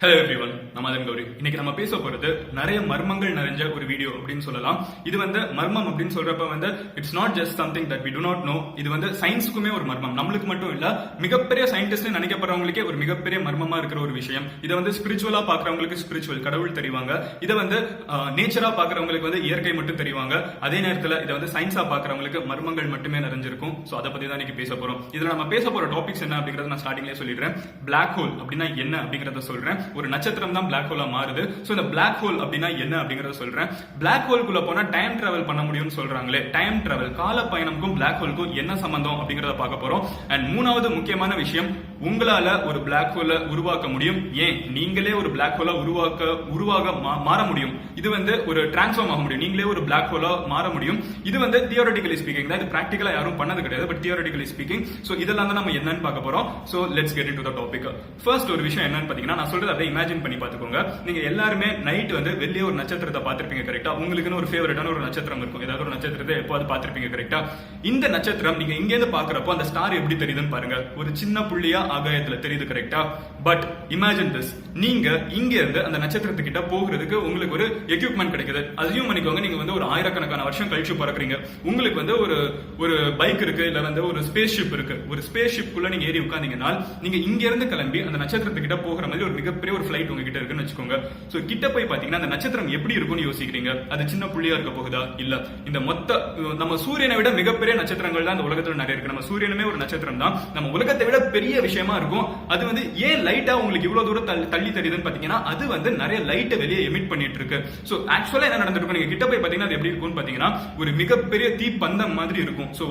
Hello everyone, நம்ம அதன் கௌரி. இன்னைக்கு நம்ம பேச போறது நிறைய மர்மங்கள் நிறைஞ்ச ஒரு வீடியோ அப்படின்னு சொல்லலாம். இது மர்மம் அப்படின்னு சொல்றப்ப it's not just something that we do not know. இது சயின்ஸுக்குமே ஒரு மர்மம், நம்மளுக்கு மட்டும் இல்ல மிகப்பெரிய சயின்டிஸ்ட் நினைக்கப்படுறவங்களுக்கே ஒரு மிகப்பெரிய மர்மமா இருக்கிற ஒரு விஷயம். இதை ஸ்பிரிச்சுவலா பாக்குறவங்களுக்கு ஸ்பிரிச்சுவல் கடவுள் தெரிவாங்க, இதை நேச்சரா பாக்குறவங்களுக்கு இயற்கை மட்டும் தெரிவாங்க. அதே நேரத்தில் இதை சயின்ஸா பாக்குறவங்களுக்கு மர்மங்கள் மட்டுமே நிறைஞ்சிருக்கும். சோ அதை பத்தி தான் இன்னைக்கு பேச போறோம். இதுல நம்ம பேச போற டாபிக்ஸ் என்ன அப்படிங்கறத நான் ஸ்டார்டிங்லேயே சொல்லிடுறேன். பிளாக் ஹோல் அப்படின்னா என்ன அப்படிங்கறத சொல்றேன். ஒரு நட்சத்திரம் தான் பிளாக் ஹோலா மாறுது. சோ இந்த பிளாக் ஹோல் அப்படின்னா என்ன அப்படிங்கறத சொல்றேன். பிளாக் ஹோல்குள்ள போனா டைம் டிராவல் பண்ண முடியும்னு சொல்றாங்களே, டைம் டிராவல், கால பயணம்க்கும் பிளாக் ஹோலுக்கும் என்ன சம்பந்தம் அப்படிங்கறத பார்க்க போறோம். அண்ட் மூணாவது முக்கியமான விஷயம், உங்களால ஒரு பிளாக் ஹோலை உருவாக்க முடியும். ஏன் நீங்களே ஒரு பிளாக் ஹோலா உருவாக மாற முடியும். இது ஒரு டிரான்ஸ்ஃபார்ம் ஆக முடியும். நீங்களே ஒரு பிளாக் ஹோலா மாற முடியும். இது தியரட்டிக்கலி ஸ்பீக்கிங் தான். இது பிராக்டிகலா யாரும் பண்ணது கிடையாது, பட் தியரட்டிக்கலி ஸ்பீக்கிங். சோ இதெல்லாம் தான் நம்ம என்னன்னு பார்க்க போறோம். So let's get into the topic. First ஒரு விஷயம் என்னன்னு பாத்தீங்கன்னா, நான் சொல்றது அதை இமேஜின் பண்ணி பாத்துக்கோங்க. நீங்க எல்லாருமே நைட் வெளியே ஒரு நட்சத்திரத்தை பார்த்திருப்பீங்க கரெக்டா. உங்களுக்குன்னு ஒரு ஃபேவரட்டான ஒரு நட்சத்திரம் இருக்கும். ஏதாவது ஒரு நட்சத்திரத்தை எப்போது பார்த்திருப்பீங்க கரெக்டா. இந்த நட்சத்திரம் நீங்க இங்க இருந்து பாக்குறப்போ அந்த ஸ்டார் எப்படி தெரியுதுன்னு பாருங்க. ஒரு சின்ன புள்ளியா ஆகாயத்துல தெரியுது கரெக்டா. பட் இமேஜின் திஸ், நீங்க இங்க இருந்து அந்த நட்சத்திரத்துக்கிட்ட போகிறதுக்கு உங்களுக்கு ஒரு எக்யூப்மெண்ட் கிடைக்குது. அதையும் பண்ணிக்கோங்க, நீங்க ஒரு ஆயிரக்கணக்கான வருஷம் கழிச்சு பறக்குறீங்க. உங்களுக்கு ஒரு பைக் இருக்கு, இல்ல ஒரு ஸ்பேஸ் ஷிப் இருக்கு. ஒரு ஸ்பேஸ் ஷிப்குள்ள நீங்க ஏறி உட்கார்ந்தீங்கன்னா நீங்க இங்க இருந்து கிளம்பி அந்த நட்சத்திரத்துக்கிட்ட போகிற மாதிரி ஒரு மிகப்பெரிய ஒரு ஃபிளைட் உங்ககிட்ட இருக்குன்னு வச்சுக்கோங்க. சோ கிட்ட போய் பாத்தீங்கன்னா அந்த நட்சத்திரம் எப்படி இருக்கும்னு யோசிக்கிறீங்க. அது சின்ன புள்ளியா இருக்க போகுதா? இல்ல, இந்த மொத்த நம்ம சூரியனை விட மிகப்பெரிய நட்சத்திரங்கள் தான் இந்த உலகத்துல நிறைய இருக்கு. நம்ம சூரியனுமே ஒரு நட்சத்திரம் தான். நம்ம உலகத்தை விட பெரிய விஷயமா இருக்கும். அது ஏன் லைட்டா உங்களுக்கு இவ்வளவு தூரம் தள்ளி தெரியுதுன்னு பாத்தீங்கன்னா, அது நிறைய லைட்டை வெளியே எமிட் பண்ணிட்டு இருக்கு. சோ ஆக்சுவலா என்ன நடந்திருக்கும், நீங்க கிட்ட போய் பாத்தீங்கன்னா அது எப்படி இருக்கும்னு பாத்தீங்கன்னா, ஒரு மிகப்பெரிய தீப்பந்தம் மாதிரி இருக்கும். சோ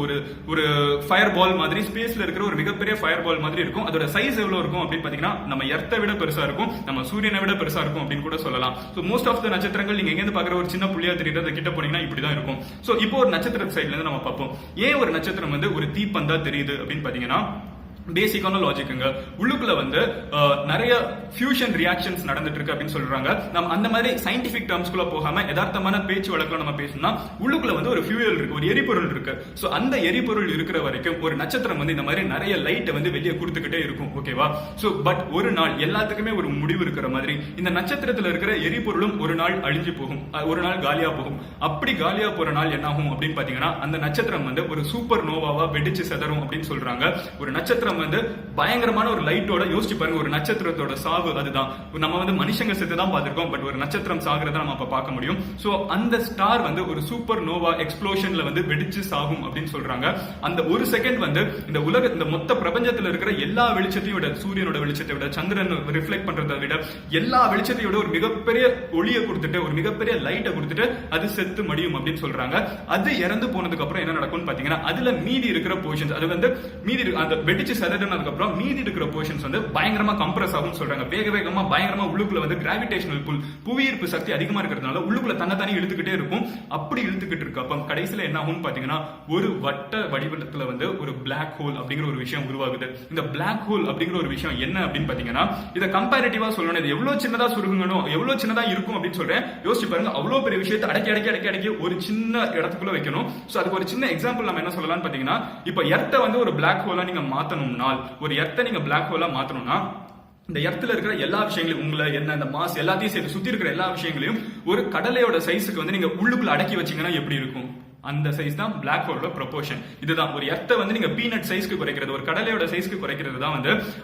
ஒரு ஃபயர் பால் மாதிரி, ஸ்பேஸ்ல இருக்கிற ஒரு மிகப்பெரிய ஃபயர் பால் மாதிரி இருக்கும். அதோட சைஸ் எவ்வளவு இருக்கும் அப்படின்னு பாத்தீங்கன்னா, நம்ம எர்த்தை விட பெருசா இருக்கும், நம்ம சூரியனை விட பெருசா இருக்கும் அப்படின்னு கூட சொல்லலாம். சோ மோஸ்ட் ஆஃப் த நட்சத்திரங்கள் நீங்க எங்க இருந்து பாக்குற ஒரு சின்ன புள்ளியா தெரியுது, கிட்ட போனீங்கன்னா இப்படிதான் இருக்கும். சோ இப்போ ஒரு நட்சத்திர சைட்ல இருந்து நம்ம பார்ப்போம். ஏன் ஒரு நட்சத்திரம் ஒரு தீப்பந்தா தெரியுது அப்படின்னு பாத்தீங்கன்னா, பேசிக்கான லாஜிக்குங்க. உள்ளுக்குள்ள நிறைய ஃபியூஷன் ரியாக்ஷன்ஸ் நடந்துட்டு இருக்கு அப்படின்னு சொல்றாங்க. நம்ம அந்த மாதிரி சயின்டிபிக் டர்ம்ஸ்குள்ள போகாம யதார்த்தமான பேச்சு வழக்கம் நம்ம பேசணும்னா, உள்ளுக்குள்ள ஒரு ஃபியூயல் இருக்கு, ஒரு எரிபொருள் இருக்கு. சோ அந்த எரிபொருள் இருக்கிற வரைக்கும் ஒரு நட்சத்திரம் இந்த மாதிரி நிறைய லைட்டை வெளியே கொடுத்துக்கிட்டே இருக்கும். ஓகேவா? சோ பட் ஒரு நாள் எல்லாத்துக்குமே ஒரு முடிவு இருக்கிற மாதிரி இந்த நட்சத்திரத்துல இருக்கிற எரிபொருளும் ஒரு நாள் அழிஞ்சு போகும், ஒரு நாள் காலியா போகும். அப்படி காலியா போற நாள் என்ன ஆகும் அப்படின்னு பாத்தீங்கன்னா, அந்த நட்சத்திரம் ஒரு சூப்பர் நோவாவா வெடிச்சு செதறும் அப்படின்னு சொல்றாங்க. ஒரு நட்சத்திரம் பயங்கரமான ஒரு லைட்டோட, யோசிச்சு பாருங்க, ஒரு நட்சத்திரத்தோட சாவு அதுதான். நம்ம மனுஷங்க செத்து தான் பார்த்திருக்கோம், பட் ஒரு நட்சத்திரம் சாகுறத நம்ம அப்ப பார்க்க முடியும். சோ அந்த ஸ்டார் ஒரு சூப்பர் நோவா எக்ஸ்ப்ளோஷன்ல வெடிச்சு சாகும் அப்படின்னு சொல்றாங்க. அந்த ஒரு செகண்ட் இந்த மொத்த பிரபஞ்சத்துல இருக்கிற எல்லா வெளிச்சத்தையும் விட, சூரியனோட வெளிச்சத்தை விட, சந்திரன் ரிஃப்ளெக்ட் பண்றதை விட, எல்லா வெளிச்சத்தையும் விட ஒரு மிகப்பெரிய ஒளியை கொடுத்துட்டு, ஒரு மிகப்பெரிய லைட்டை கொடுத்துட்டு அது செத்து மடியும் அப்படின்னு சொல்றாங்க. அது இறந்து போனதுக்கு அப்புறம் என்ன நடக்கும்னு பாத்தீங்கன்னா, அதுல மீதி இருக்கிற போர்ஷன்ஸ், அது மீதி அந்த வெடிச்சு அப்புறம் மீதி இருக்கிற போர்ஷன்ஸ் பயங்கரமா கம்ப்ரஸ் ஆகும் சொல்றாங்க. வேகமா பயங்கரமா உள்ளுக்குள்ள கிராவிடேஷனல் புல், புவியீர்ப்பு சக்தி அதிகமா இருக்கிறதுனால உள்ளுக்குள்ள தன்னை இழுத்துக்கிட்டே இருக்கும். அப்படி இழுத்துக்கிட்டு இருக்கு. அப்ப கடைசியில என்ன ஆகும் பாத்தீங்கன்னா, ஒரு வட்ட வடிவத்துல ஒரு பிளாக் ஹோல் அப்படிங்கிற ஒரு விஷயம் உருவாகுது. இந்த பிளாக் ஹோல் அப்படிங்கிற ஒரு விஷயம் என்ன அப்படின்னு பாத்தீங்கன்னா, இதை கம்பேரிட்டிவா சொல்லணும். இது எவ்வளவு சின்னதா சுருங்கணும், எவ்வளவு சின்னதா இருக்கும் அப்படின்னு சொல்றேன். யோசிச்சு பாருங்க, அவ்வளவு பெரிய விஷயத்தை அடக்கி ஒரு சின்ன இடத்துக்குள்ள வைக்கணும். சோ அதுக்கு ஒரு சின்ன எக்ஸாம்பிள் நம்ம என்ன சொல்லலாம்னு பாத்தீங்கன்னா, இப்ப எர்த்தை ஒரு பிளாக் ஹோலா நீங்க மாத்தணும்னா, ஒரு எர்த்தை நீங்க பிளாக் ஹோலா மாத்தணும்னா, இந்த எர்த்துல இருக்கிற எல்லா விஷயங்களையும், உங்களை என்ன இந்த மாஸ் எல்லாத்தையும் சேர்த்து சுத்தி இருக்கிற எல்லா விஷயங்களையும் ஒரு கடலையோட சைஸுக்கு நீங்க உள்ளுக்குள்ள அடக்கி வச்சீங்கன்னா எப்படி இருக்கும்? அந்த சைஸ் தான் பிளாக் ஹோலோட ப்ரொபோர்ஷன். இதுதான் ஒரு எர்த்தை நீங்க பீனட் சைஸ்க்கு குறைக்கிறது, ஒரு கடலையோட சைஸ்க்கு குறைக்கிறது தான்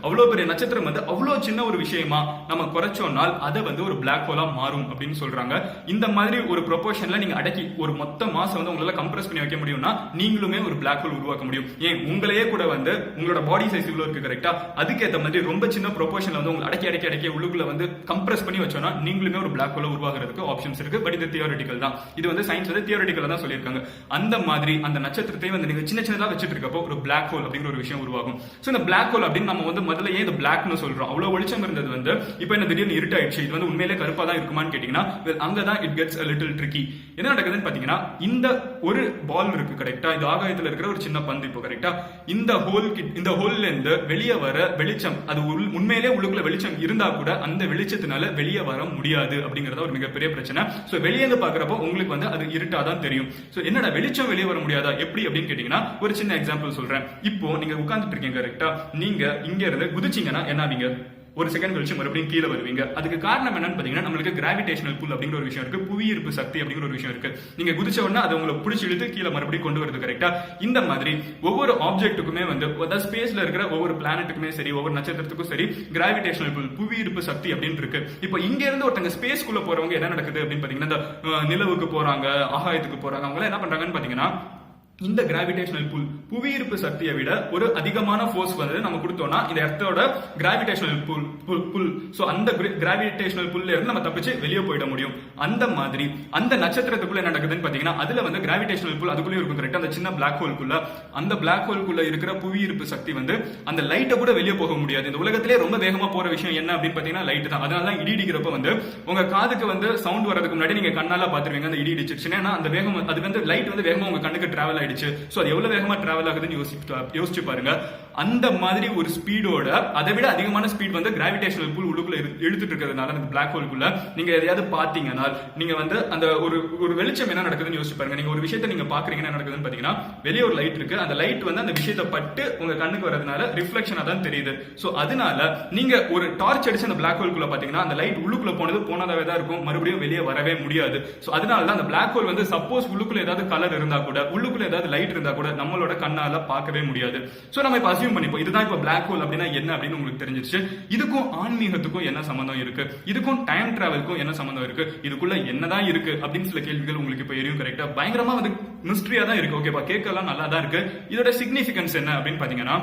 அவ்வளவு பெரிய நட்சத்திரம் அவ்வளவு சின்ன ஒரு விஷயமா நம்ம குறைச்சோம்னால் அதை ஒரு பிளாக் ஹோலா மாறும் அப்படின்னு சொல்றாங்க. இந்த மாதிரி ஒரு ப்ரொபோர்ஷன்ல நீங்க அடக்கி ஒரு மொத்த மாஸ் உங்களால கம்ப்ரஸ் பண்ணி வைக்க முடியும்னா, நீங்களுமே ஒரு பிளாக் ஹோல் உருவாக்க முடியும். ஏன் உங்களையே கூட உங்களோட பாடி சைஸ் இவ்வளவு இருக்கு கரெக்டா, அதுக்கேற்ற மாதிரி ரொம்ப சின்ன ப்ரொபோர்ஷன்ல உங்களை அடக்கி உள்ளுக்குள்ள கம்ப்ரஸ் பண்ணி வச்சோம்னா நீங்களுமே ஒரு பிளாக் ஹோல உருவாகிறதுக்கு ஆப்ஷன்ஸ் இருக்கு. பட் இது தியரட்டிக்கல் தான். இது சயின்ஸ் தியரட்டிக்கல் தான் சொல்லியிருக்காங்க. அந்த மாதிரி அந்த நட்சத்திரத்தை நீங்க சின்ன சின்னதா வச்சிட்டு இருக்கப்போ ஒரு பிளாக் ஹோல் அப்படிங்கிற ஒரு விஷயம் உருவாகும். சோ இந்த பிளாக் ஹோல் அப்படின்னு நம்ம முதல்ல ஏன் இந்த பிளாக்னு சொல்றோம்? அவ்வளவு வெளிச்சம் இருந்தது இப்போ என்ன திடீர்னு இருட்டாயிடுச்சு, இது உண்மையிலே கருப்பா தான் இருக்குமான்னு கேட்டீங்கன்னா, அங்கதான் it gets a little tricky. என்ன நடக்குதுன்னு பாத்தீங்கன்னா, இந்த ஒரு பால் இருக்கு கரெக்டா, இது ஆகாயத்துல இருக்கிற ஒரு சின்ன பந்து இப்போ கரெக்டா, இந்த ஹோல்ல இருந்து வெளியே வர வெளிச்சம், அது உண்மையிலே உள்ளுக்குள்ள வெளிச்சம் இருந்தா கூட அந்த வெளிச்சத்தினால வெளியே வர முடியாது அப்படிங்கறத ஒரு மிகப்பெரிய பிரச்சனை. சோ வெளியே இருந்து பாக்குறப்போ உங்களுக்கு அது இருட்டாதான் தெரியும். சோ என்னடா வெளிச்சம் வெளியே வர முடியாதா எப்படி அப்படின்னு கேட்டீங்கன்னா, ஒரு சின்ன எக்ஸாம்பிள் சொல்றேன். இப்போ நீங்க உட்கார்ந்துட்டு இருக்கீங்க கரெக்டா, நீங்க இங்க இருந்து குதிச்சீங்கன்னா என்ன ஆவீங்க? ஒரு செகண்ட் கழிச்சு மறுபடியும் கீழே வருவீங்க. அதுக்கு காரணம் என்னன்னு பாத்தீங்கன்னா நம்மளுக்கு கிராவிடேஷனல் புல் அப்படிங்கிற ஒரு விஷயம் இருக்கு, புவியீர்ப்பு சக்தி அப்படிங்கிற ஒரு விஷயம் இருக்கு. நீங்க குதிச்ச உடனே அது உங்களை பிடிச்சி இழுத்து கீழே மறுபடியும் கொண்டு வருது. கரெக்டா? இந்த மாதிரி ஒவ்வொரு ஆப்ஜெக்ட்டுக்குமே வந்து ஸ்பேஸ்ல இருக்கிற ஒவ்வொரு பிளானட்டுக்குமே சரி, ஒவ்வொரு நட்சத்திரத்துக்கும் சரி கிராவிடேஷனல் புல் புவியீர்ப்பு சக்தி அப்படின்னு இருக்கு. இப்போ இங்க இருந்து ஒருத்தங்க ஸ்பேஸ்க்குள்ள போறவங்க என்ன நடக்குது அப்படின்னு பாத்தீங்கன்னா, இந்த நிலவுக்கு போறாங்க, ஆகாயத்துக்கு போறாங்க, அவங்க என்ன பண்றாங்கன்னு பாத்தீங்கன்னா இந்த கிராவிடேஷனல் புல் புவியீர்ப்பு சக்தியை விட ஒரு அதிகமான ஃபோர்ஸ் வந்து நம்ம கொடுத்தோம்னா இந்த எர்த்தோட கிராவிடேஷனல் புல் சோ அந்த கிராவிடேஷனல் புல்ல இருந்து நம்ம தப்பிச்சு வெளியே போயிட முடியும். அந்த மாதிரி அந்த நட்சத்திரத்துக்குள்ள என்ன நடக்குதுன்னு பாத்தீங்கன்னா அதுல வந்து கிராவிடேஷனல் புல் அதுக்குள்ளே இருக்கும். கரெக்டா? அந்த சின்ன பிளாக் ஹோல்குள்ள அந்த பிளாக் ஹோல்குள்ள இருக்கிற புவியீர்ப்பு சக்தி வந்து அந்த லைட்டை கூட வெளியே போக முடியாது. இந்த உலகத்திலே ரொம்ப வேகமா போற விஷயம் என்ன அப்படின்னு பாத்தீங்கன்னா லைட் தான். அதனால தான் இடி இடிக்கிறப்ப வந்து உங்க காதுக்கு வந்து சவுண்ட் வரதுக்கு முன்னாடி நீங்க கண்ணால பாத்துருவீங்க அந்த இடி இடிச்சிருச்சுன்னா. ஏன்னா அந்த வேகம் அது வந்து லைட் வந்து வேகமா உங்க கண்ணுக்கு டிராவல் ஆயிடுச்சு. சோ அது எவ்வளவு வேகமா டிராவல் ஆகுதுன்னு யோசிச்சு பாருங்க. அந்த மாதிரி ஒரு ஸ்பீடோட அதை விட அதிகமான ஸ்பீட் வந்து கிராவிடேஷனல் புல் உள்ளுக்குள்ள இழுத்துட்டு இருக்கிறதுனால அந்த பிளாக் ஹோல்குள்ள நீங்க எதையாவது பாத்தீங்கன்னா நீங்க வந்து அந்த ஒரு வெளிச்சம் என்ன நடக்குதுன்னு யோசிச்சு பாருங்க. நீங்க ஒரு விஷயத்தை நீங்க பாக்குறீங்க என்ன நடக்குதுன்னு பாத்தீங்கன்னா வெளியே ஒரு லைட் இருக்கு. அந்த லைட் வந்து அந்த விஷயத்தை பட்டு உங்க கண்ணுக்கு வரதுனால ரிஃப்ளெக்ஷனா தான் தெரியுது. சோ அதனால நீங்க ஒரு டார்ச் அடிச்சு அந்த பிளாக் ஹோல்குள்ள பாத்தீங்கன்னா அந்த லைட் உள்ளுக்குள்ள போனதாவே தான் இருக்கும், மறுபடியும் வெளியே வரவே முடியாது. சோ அதனால தான் அந்த பிளாக் ஹோல் வந்து சப்போஸ் உள்ளுக்குள்ள ஏதாவது கலர் இருந்தா கூட, உள்ளுக்குள்ள ஏதாவது லைட் இருந்தா கூட நம்மளோட கண்ணால பார்க்கவே முடியாது. சோ நம்ம இப்ப அசியூம் பண்ணிப்போம் இதுதான் இப்ப பிளாக் ஹோல் அப்படின்னா என்ன அப்படின்னு உங்களுக்கு தெரிஞ்சிருச்சு. இதுக்கும் ஆன்மீகத்துக்கும் என்ன சம்பந்தம் இருக்கு, இதுக்கும் டைம் டிராவலுக்கும் என்ன சம்பந்தம் இருக்கு, இதுக்குள்ள என்னதான் இருக்கு அப்படின்னு சில கேள்விகள் உங்களுக்கு இப்ப எரியும். கரெக்டா? பயங்கரமா வந்து மிஸ்ட்ரியா தான் இருக்கு. ஓகேப்பா, கேட்கலாம் நல்லா தான் இருக்கு. இதோட சிக்னிபிகன்ஸ் என்ன அப்படின்னு பாத்தீங்கன்னா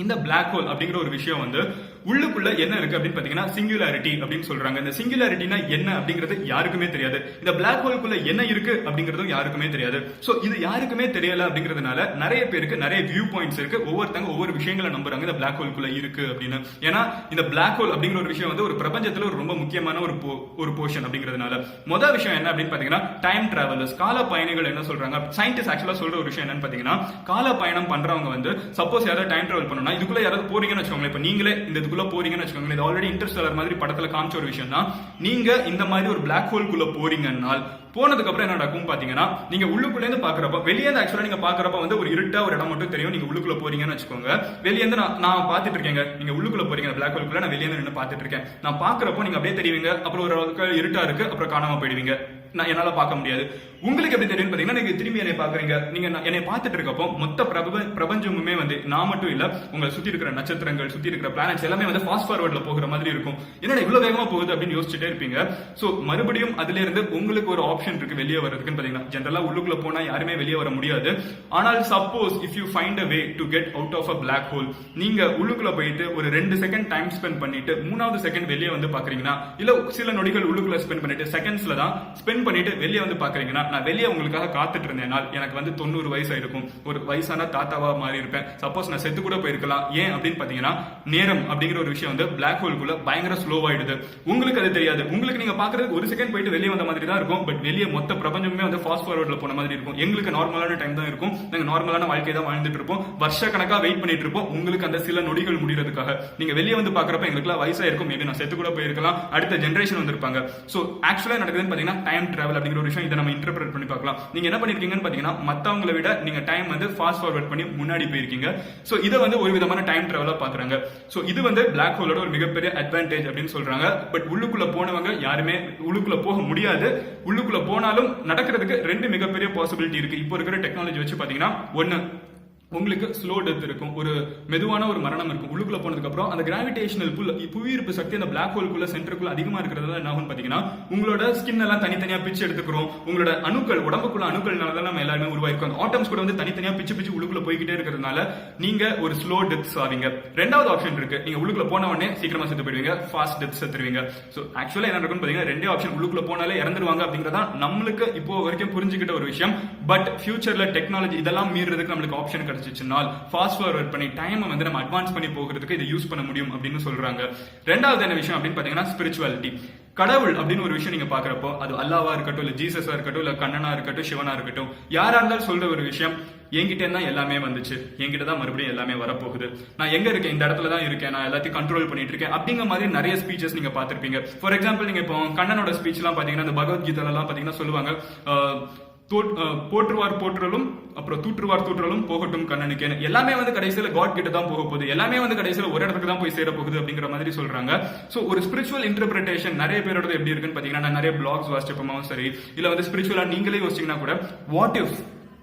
இந்த பிளாக் ஹோல் அப்படிங்கிற ஒரு விஷயம் வந்து உள்ளுக்குள்ள என்ன இருக்கு அப்படின்னு பாத்தீங்கன்னா சிங்குலாரிட்டி அப்படின்னு சொல்றாங்க. இந்த சிங்குலாரிட்டினா என்ன அப்படிங்கிறது யாருக்குமே தெரியாது. இந்த பிளாக் ஹோல்குள்ள என்ன இருக்கு அப்படிங்கறதும் யாருக்குமே தெரியாது. சோ இது யாருக்குமே தெரியல அப்படிங்கிறதுனால நிறைய பேருக்கு நிறைய வியூ பாயிண்ட்ஸ் இருக்கு. ஒவ்வொருத்தங்க ஒவ்வொரு விஷயங்களை நம்புறாங்க இந்த பிளாக் ஹோல்குள்ள இருக்கு அப்படின்னு. ஏன்னா இந்த பிளாக் ஹோல் அப்படிங்கிற ஒரு விஷயம் வந்து ஒரு பிரபஞ்சத்துல ஒரு ரொம்ப முக்கியமான ஒரு போர்ஷன் அப்படிங்கிறதுனால முதல் விஷயம் என்ன அப்படின்னு பாத்தீங்கன்னா டைம் டிராவலர்ஸ், கால பயணிகள் என்ன சொல்றாங்க, சயின்டிஸ்ட் ஆக்சுவலா சொல்ற ஒரு விஷயம் என்னன்னு பாத்தீங்கன்னா கால பயணம் பண்றவங்க வந்து சப்போஸ் யாராவது டைம் டிராவல் பண்ணணும்னா இதுக்குள்ள யாராவது போறீங்கன்னு வச்சுக்கோங்களேன். இப்ப நீங்களே இந்த இதுக்குள்ள போறீங்கன்னு வச்சுக்கோங்களேன், இது ஆல்ரெடி இன்டர்ஸ்டெல்லர் மாதிரி படத்துல காமிச்ச ஒரு விஷயம் தான். நீங்க இந்த மாதிரி ஒரு பிளாக் ஹோல்குள்ள போறீங்கன்னா போனதுக்கு அப்புறம் என்ன நடக்கும் பாத்தீங்கன்னா நீங்க உள்ளுக்குள்ள இருந்து பாக்குறப்ப வெளியே இருந்து ஆக்சுவலா நீங்க பாக்குறப்ப வந்து ஒரு இருட்டா ஒரு இடம் மட்டும் தெரியும். நீங்க உள்ளுக்குள்ள போறீங்கன்னு வச்சுக்கோங்க. வெளியே இருந்து நான் பாத்துட்டு இருக்கேங்க, நீங்க உள்ளுக்குள்ள போறீங்க பிளாக் ஹோல்குள்ள, நான் வெளியே இருந்து நின்று பாத்துட்டு இருக்கேன். நான் பாக்குறப்போ நீங்க அப்படியே தெரியுவீங்க, அப்புறம் ஒரு இருட்டா இருக்கு, அப்புறம் காணாம போயிடுவீங்க. நான் என்னால பார்க்க முடியாது. உங்களுக்கு எப்படி தெரியும் பாத்தீங்கன்னா நீங்க திரும்பி என்னை பாக்குறீங்க, நீங்க என்னை பார்த்துட்டு இருக்கப்போ மொத்த பிரபஞ்சமுமே வந்து நான் மட்டும் இல்ல உங்களை சுத்தி இருக்கிற நட்சத்திரங்கள், சுத்தி இருக்கிற பிளானட்ஸ் எல்லாமே வந்து ஃபாஸ்ட் ஃபார்வர்ட்ல போகிற மாதிரி இருக்கும். என்னடா இவ்வளவு வேகமா போகுது அப்படின்னு யோசிச்சுட்டே இருப்பீங்க. சோ மறுபடியும் அதுல இருந்து உங்களுக்கு ஒரு ஆப்ஷன் இருக்கு வெளியே வரதுக்குன்னு பாத்தீங்கன்னா. ஜெனரலா உள்ளுக்குள்ள போனா யாருமே வெளியே வர முடியாது. ஆனால் suppose if you find a way to get out of a black hole, நீங்க உள்ளுக்குள்ள போயிட்டு ஒரு 2 செகண்ட் டைம் ஸ்பெண்ட் பண்ணிட்டு 3வது செகண்ட் வெளியே வந்து பாக்குறீங்கன்னா, இல்ல சில நொடிகள் உள்ளுக்குள்ள ஸ்பெண்ட் பண்ணிட்டு செகண்ட்ஸ்ல தான் ஸ்பெண்ட் பண்ணிட்டு வெளியே வந்து பாக்குறீங்கன்னா, நான் வெளியே உங்களுக்காக காத்துட்டு இருந்தேன். எனக்கு வந்து 90 வயசு ஆயிருக்கும், ஒரு வயசான தாத்தாவா மாறி இருப்பேன். சப்போஸ் நான் செத்து கூட போயிருக்கலாம். ஏன் அப்படின்னு பாத்தீங்கன்னா நேரம் அப்படிங்கிற ஒரு விஷயம் வந்து பிளாக் ஹோல்குள்ள பயங்கர ஸ்லோவாயிடுது. உங்களுக்கு அது தெரியாது. உங்களுக்கு நீங்க பாக்குறதுக்கு ஒரு செகண்ட் போயிட்டு வெளியே வந்த மாதிரி தான் இருக்கும். பட் வெளியே மொத்த பிரபஞ்சமே வந்து ஃபாஸ்ட் ஃபார்வர்ட்ல போன மாதிரி இருக்கும். எங்களுக்கு நார்மலான டைம் தான் இருக்கும், நாங்க நார்மலான வாழ்க்கை தான் வாழ்ந்துட்டு இருப்போம், வருஷ கணக்கா வெயிட் பண்ணிட்டு இருப்போம் உங்களுக்கு அந்த சில நொடிகள் முடியறதுக்காக. நீங்க வெளியே வந்து பாக்குறப்ப எங்களுக்கு வயசா இருக்கும், மேபி நான் செத்து கூட போயிருக்கலாம், அடுத்த ஜெனரேஷன் வந்திருப்பாங்க. சோ ஆக்சுவலா நடக்குதுன்னு பாத்தீங்கன்னா டைம் டிராவல் அப்படிங்கிற ஒரு விஷயம். இதை நம்ம இன்டர்பிரட் பண்ணி பார்க்கலாம். நீங்க என்ன பண்ணிருக்கீங்கன்னு பாத்தீங்கன்னா மத்தவங்களை விட நீங்க டைம் வந்து ஃபாஸ்ட் ஃபார்வர்ட் பண்ணி முன்னாடி போயிருக்கீங்க. சோ இதை வந்து ஒரு விதமான டைம் டிராவலா பாக்குறாங்க. சோ இது வந்து பிளாக் ஹோலோட ஒரு மிகப்பெரிய அட்வான்டேஜ் அப்படின்னு சொல்றாங்க. பட் உள்ளுக்குள்ள போனவங்க யாருமே உள்ளுக்குள்ள போக முடியாது. உள்ளுக்குள்ள போனாலும் நடக்கிறதுக்கு 2 மிகப்பெரிய பாசிபிலிட்டி இருக்கு. இப்போ இருக்கிற டெக்னாலஜி வச்சு பாத்தீங்கன்னா, ஒன்னு உங்களுக்கு ஸ்லோ டெத் இருக்கும், ஒரு மெதுவான ஒரு மரணம் இருக்கும். உள்ளுக்குள்ள போனதுக்கு அப்புறம் அந்த கிராவிடேஷனல் புல் புவியீர்ப்பு சக்தி அந்த பிளாக் ஹோல்குள்ள சென்டருக்குள்ள அதிகமா இருக்கிறதுல என்ன ஆகும் பாத்தீங்கன்னா உங்களோட ஸ்கின் எல்லாம் தனித்தனியா பிச்சு எடுத்துக்கிறோம். உங்களோட அணுக்கள், உடம்புக்குள்ள அணுக்கள்னால தான் நம்ம எல்லாருமே உருவாயிருக்கும். அந்த ஆட்டம்ஸ் கூட வந்து தனித்தனியா பிச்சு உள்ளுக்குள்ள போய்கிட்டே இருக்கிறதுனால நீங்க ஒரு ஸ்லோ டெத்ஸ் ஆவீங்க. 2வது ஆப்ஷன் இருக்கு, நீங்க உள்ளுக்குள்ள போன உடனே சீக்கிரமா செத்து போயிடுவீங்க, ஃபாஸ்ட் டெத் செத்துருவீங்க. சோ ஆக்சுவலா என்ன நடக்கும் பாத்தீங்கன்னா 2 ஆப்ஷன். உள்ளுக்குள்ள போனாலே இறந்துருவாங்க அப்படிங்கறதா நம்மளுக்கு இப்போ வரைக்கும் புரிஞ்சுக்கிட்ட ஒரு விஷயம். பட் ஃபியூச்சர்ல டெக்னாலஜி இதெல்லாம் மீறதுக்கு நம்மளுக்கு ஆப்ஷன் கிடைச்சிச்சுன்னா ஃபாஸ்ட் ஃபார்வர்ட் பண்ணி டைம் வந்து நம்ம அட்வான்ஸ் பண்ணி போகிறதுக்கு இதை யூஸ் பண்ண முடியும் அப்படின்னு சொல்றாங்க. 2வது என்ன விஷயம் அப்படின்னு பாத்தீங்கன்னா ஸ்பிரிச்சுவாலிட்டி. கடவுள் அப்படின்னு ஒரு விஷயம் நீங்க பாக்குறப்போ அது அல்லாவா இருக்கட்டும், இல்ல ஜீசஸா இருக்கட்டும், இல்ல கண்ணனா இருக்கட்டும், சிவனா இருக்கட்டும், யாரா இருந்தாலும் சொல்ற ஒரு விஷயம், என்கிட்ட தான் எல்லாமே வந்துச்சு, என்கிட்ட தான் மறுபடியும் எல்லாமே வரப்போகுது, நான் எங்க இருக்கேன், இந்த இடத்துல தான் இருக்கேன், நான் எல்லாத்தையும் கண்ட்ரோல் பண்ணிட்டு இருக்கேன் அப்படிங்கிற மாதிரி நிறைய ஸ்பீச்சஸ் நீங்க பாத்திருப்பீங்க. ஃபார் எக்ஸாம்பிள் நீங்க இப்போ கண்ணனோட ஸ்பீச் எல்லாம் பாத்தீங்கன்னா இந்த பகவத்கீதை எல்லாம் பாத்தீங்கன்னா சொல்லுவாங்க, போற்றுவார் போற்றலும் அப்புறம் தூற்றுவார் தூற்றலும் போகட்டும் கண்ணனுக்கு எல்லாமே வந்து கடைசியில காட் கிட்ட தான் போக போகுது, எல்லாமே வந்து கடைசியில ஒரு இடத்துக்கு தான் போய் சேர போகுது அப்படிங்கிற மாதிரி சொல்றாங்க. சோ ஒரு ஸ்பிரிச்சுவல் இன்டர்பிரேஷன் நிறைய பேரோட எப்படி இருக்குன்னு பாத்தீங்கன்னா, நான் நிறைய பிளாக்ஸ் வாசிச்சப்பமாவும் சரி, இல்ல வந்து ஸ்பிரிச்சுவலா நீங்களே யோசிச்சீங்கன்னா கூட, வாட் இஃப்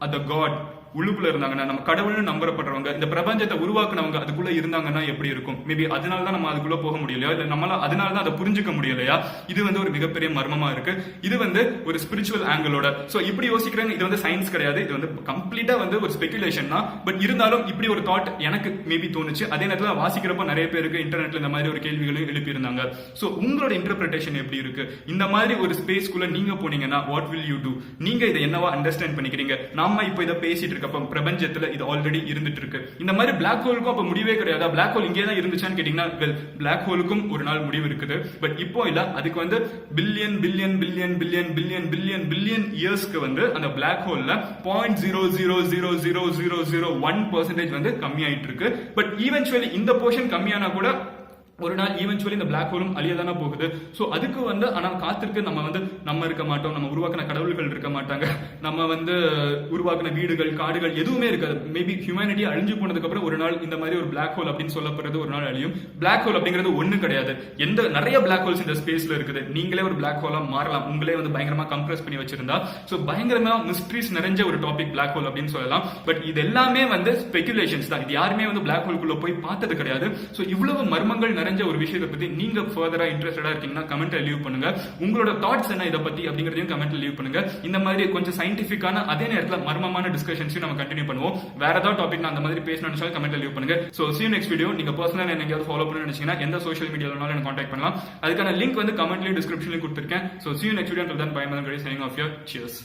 அந்த காட் உள்ளுக்குள்ள இருந்தாங்கன்னா, நம்ம கடவுள்னு நம்பப்படுறவங்க, இந்த பிரபஞ்சத்தை உருவாக்குனவங்க அதுக்குள்ள இருந்தாங்கன்னா எப்படி இருக்கும்? மேபி அதனால தான் நம்ம அதுக்குள்ள போக முடியலையா, இல்ல நம்மளால அதனால தான் அதை புரிஞ்சுக்க முடியலையா? இது வந்து ஒரு மிகப்பெரிய மர்மமா இருக்கு. இது வந்து ஒரு ஸ்பிரிச்சுவல் ஆங்கிளோட. சோ இப்படி யோசிக்கிறாங்க. இது வந்து சயின்ஸ் கிடையாது, இது வந்து கம்ப்ளீட்டா வந்து ஒரு ஸ்பெகுலேஷன் தான். பட் இருந்தாலும் இப்படி ஒரு தாட் எனக்கு மேபி தோணுச்சு. அதே நேரத்தில் வாசிக்கிறப்ப நிறைய பேருக்கு இன்டர்நெட்ல இந்த மாதிரி ஒரு கேள்விகளையும் எழுப்பி இருந்தாங்க. சோ உங்களோட இன்டர்பிரேஷன் எப்படி இருக்கு? இந்த மாதிரி ஒரு ஸ்பேஸ்க்குள்ள நீங்க போனீங்கன்னா வாட் வில் யூ டூ? நீங்க இதை என்னவா அண்டர்ஸ்டாண்ட் பண்ணிக்கிறீங்க? நாம இப்போ இதை பேசிட்டு இருக்க பிரபஞ்சத்துல இது ஆல்ரெடி இருந்துட்டு இருக்கு. இந்த மாதிரி பிளாக் ஹோலுக்கும் அப்ப முடிவே கிடையாது. பிளாக் ஹோல் இங்கே தான் இருந்துச்சான்னு கேட்டீங்கன்னா, பிளாக் ஹோலுக்கும் ஒரு நாள் முடிவு இருக்குது. பட் இப்போ இல்ல, அதுக்கு வந்து billion billion billion billion billion billion billion இயர்ஸ்க்கு வந்து அந்த பிளாக் ஹோல்ல 0.0000001% வந்து கம்மியாயிட்டு இருக்கு. பட் ஈவென்ச்சுவலி இந்த போர்ஷன் கம்மியானா கூட ஒரு நாள் ஈவென்ச்சுவலி இந்த பிளாக் ஹோலும் அழியதானே போகுது. சோ அதுக்கு வந்து ஆனா காத்திருக்கு நம்ம இருக்க மாட்டோம், நம்ம உருவாக்கின கடவுள்கள் இருக்க மாட்டாங்க, நம்ம வந்து உருவாக்கின வீடுகள் காடுகள் எதுவுமே இருக்காது. மேபி ஹியூமனிட்டி அழிஞ்சு போனதுக்கு அப்புறம் ஒரு நாள் இந்த மாதிரி ஒரு பிளாக் ஹோல் அப்படின்னு சொல்லப்படுறது ஒரு நாள் அழியும். பிளாக் ஹோல் அப்படிங்கிறது ஒண்ணு கிடையாது. நிறைய பிளாக் ஹோல்ஸ் இந்த ஸ்பேஸ்ல இருக்குது. நீங்களே ஒரு பிளாக் ஹோலா மாறலாம், உங்களே வந்து பயங்கரமா கம்ப்ரஸ் பண்ணி வச்சிருந்தா. சோ பயங்கரமா மிஸ்ட்ரீஸ் நிறைஞ்ச ஒரு டாபிக் பிளாக் ஹோல் அப்படின்னு சொல்லலாம். பட் இது எல்லாமே வந்து ஸ்பெகுலேஷன்ஸ் தான். இது யாருமே வந்து பிளாக் ஹோல்குள்ள போய் பார்த்தது கிடையாது. சோ இவ்வளவு மர்மங்கள் நிறைஞ்ச ஒரு விஷயத்தை பத்தி நீங்க ஃபர்தரா இன்ட்ரெஸ்டடா இருக்கீங்கன்னா கமெண்ட்ல லீவ் பண்ணுங்க. உங்களோட தாட்ஸ் என்ன இதை பத்தி அப்படிங்கறதையும் கமெண்ட்ல லீவ் பண்ணுங்க. இந்த மாதிரி கொஞ்சம் சயின்டிபிக்கான அதே நேரத்தில் மர்மமான டிஸ்கஷன்ஸ் நம்ம கண்டினியூ பண்ணுவோம். வேற ஏதாவது டாபிக் அந்த மாதிரி பேசணும்னு நினைச்சாலும் கமெண்ட்ல லீவ் பண்ணுங்க. So see you next video. நீங்க பர்சனலா என்ன எங்கயாவது ஃபாலோ பண்ணணும்னு நினைச்சீங்கன்னா எந்த சோஷியல் மீடியாலனாலும் என்ன கான்டாக்ட் பண்ணலாம். அதுக்கான லிங்க் வந்து கமெண்ட்லயும் டிஸ்கிரிப்ஷன்லயும் கொடுத்திருக்கேன். So see you next video. Until then, bye. I'm signing off here. Cheers.